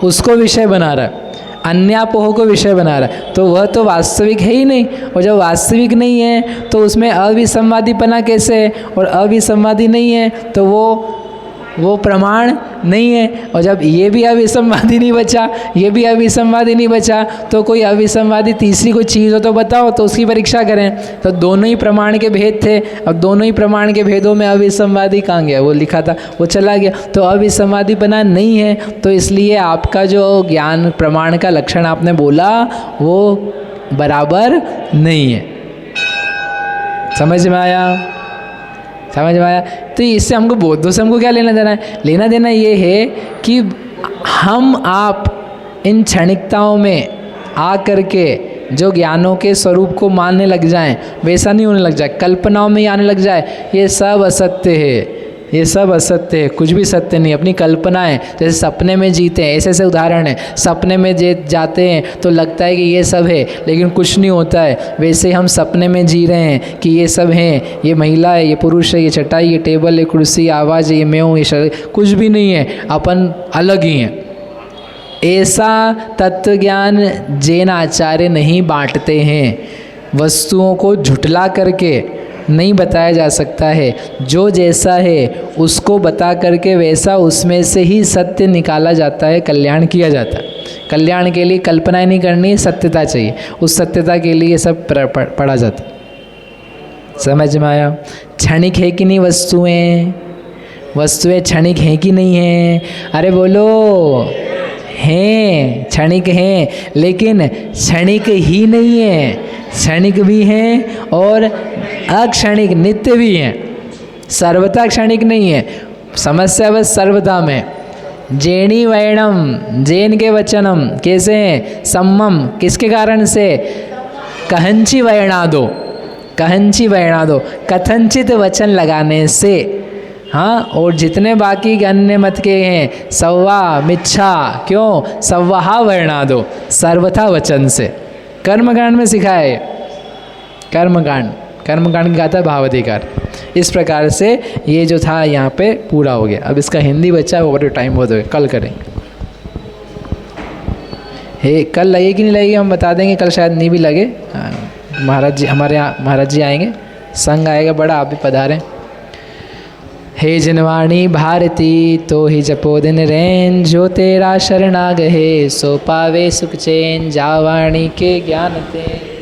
[SPEAKER 1] उसको विषय बना रहा है, अन्यापोह को विषय बना रहा है, तो वह तो वास्तविक है ही नहीं। और जब वास्तविक नहीं है तो उसमें अविसंवादीपना कैसे है? और अविसंवादी नहीं है तो वो वो प्रमाण नहीं है। और जब ये भी अविसंवादी नहीं बचा, ये भी अविसंवादी नहीं बचा, तो कोई अविसंवादी तीसरी कोई चीज़ हो तो बताओ, तो उसकी परीक्षा करें। तो दोनों ही प्रमाण के भेद थे, अब दोनों ही प्रमाण के भेदों में अविसंवादी कहाँ गया, वो लिखा था वो चला गया, तो अविसंवादी बना नहीं है। तो इसलिए आपका जो ज्ञान प्रमाण का लक्षण आपने बोला वो बराबर नहीं है। समझ में आया? समझ में आया? तो इससे हमको बौद्धों से हमको क्या लेना देना है? लेना देना ये है कि हम आप इन क्षणिकताओं में आ करके जो ज्ञानों के स्वरूप को मानने लग जाएं, वैसा नहीं होने लग जाए, कल्पनाओं में ही आने लग जाए, ये सब असत्य है, ये सब असत्य है, कुछ भी सत्य नहीं। अपनी कल्पनाएं, जैसे सपने में जीते हैं, ऐसे ऐसे उदाहरण है। सपने में जाते हैं तो लगता है कि ये सब है, लेकिन कुछ नहीं होता है। वैसे हम सपने में जी रहे हैं कि ये सब हैं, ये महिला है, ये पुरुष है, ये चटाई, ये टेबल, ये कुर्सी, आवाज़ है, ये मैं हूँ, ये शरीर, कुछ भी नहीं है, अपन अलग ही हैं। ऐसा तत्व ज्ञान जैन आचार्य नहीं बांटते हैं। वस्तुओं को झुठला करके नहीं बताया जा सकता है। जो जैसा है उसको बता करके वैसा उसमें से ही सत्य निकाला जाता है, कल्याण किया जाता है। कल्याण के लिए कल्पनाएं नहीं करनी, सत्यता चाहिए, उस सत्यता के लिए सब पढ़ा जाता है। समझ में आया? क्षणिक है कि नहीं वस्तुएं? वस्तुएं क्षणिक हैं कि नहीं हैं? अरे बोलो, हैं, क्षणिक हैं, लेकिन क्षणिक ही नहीं है, क्षणिक भी हैं और अक्षणिक नित्य भी हैं। सर्वथा क्षणिक नहीं है। समस्या बस सर्वथा में। जैनी वैणम, जैन के वचनम कैसे हैं? सम्मम, किसके कारण से? कहंची वैणादो, कहंची वैणादो, कथनचित वचन लगाने से। हाँ, और जितने बाकी अन्य मत के हैं, सव्वा मिच्छा, क्यों? सव्वाहा वर्णादो, सर्वथा वचन से। कर्मकांड में सिखाए, कर्मकांड, कर्मकांड की गाथा भावाधिकार। इस प्रकार से ये जो था यहाँ पे पूरा हो गया। अब इसका हिंदी बच्चा ओवर टाइम बहुत हो गया, कल करें। हे, कल लगे कि नहीं लगेगी हम बता देंगे, कल शायद नहीं भी लगे। महाराज जी, हमारे यहाँ महाराज जी आएंगे, संग आएगा बड़ा, आप भी पधारें। हे जिनवाणी भारती तो ही जपो दिन रैन, जो तेरा शरणागहे सो पावे सुख चैन, जावाणी के ज्ञान ते।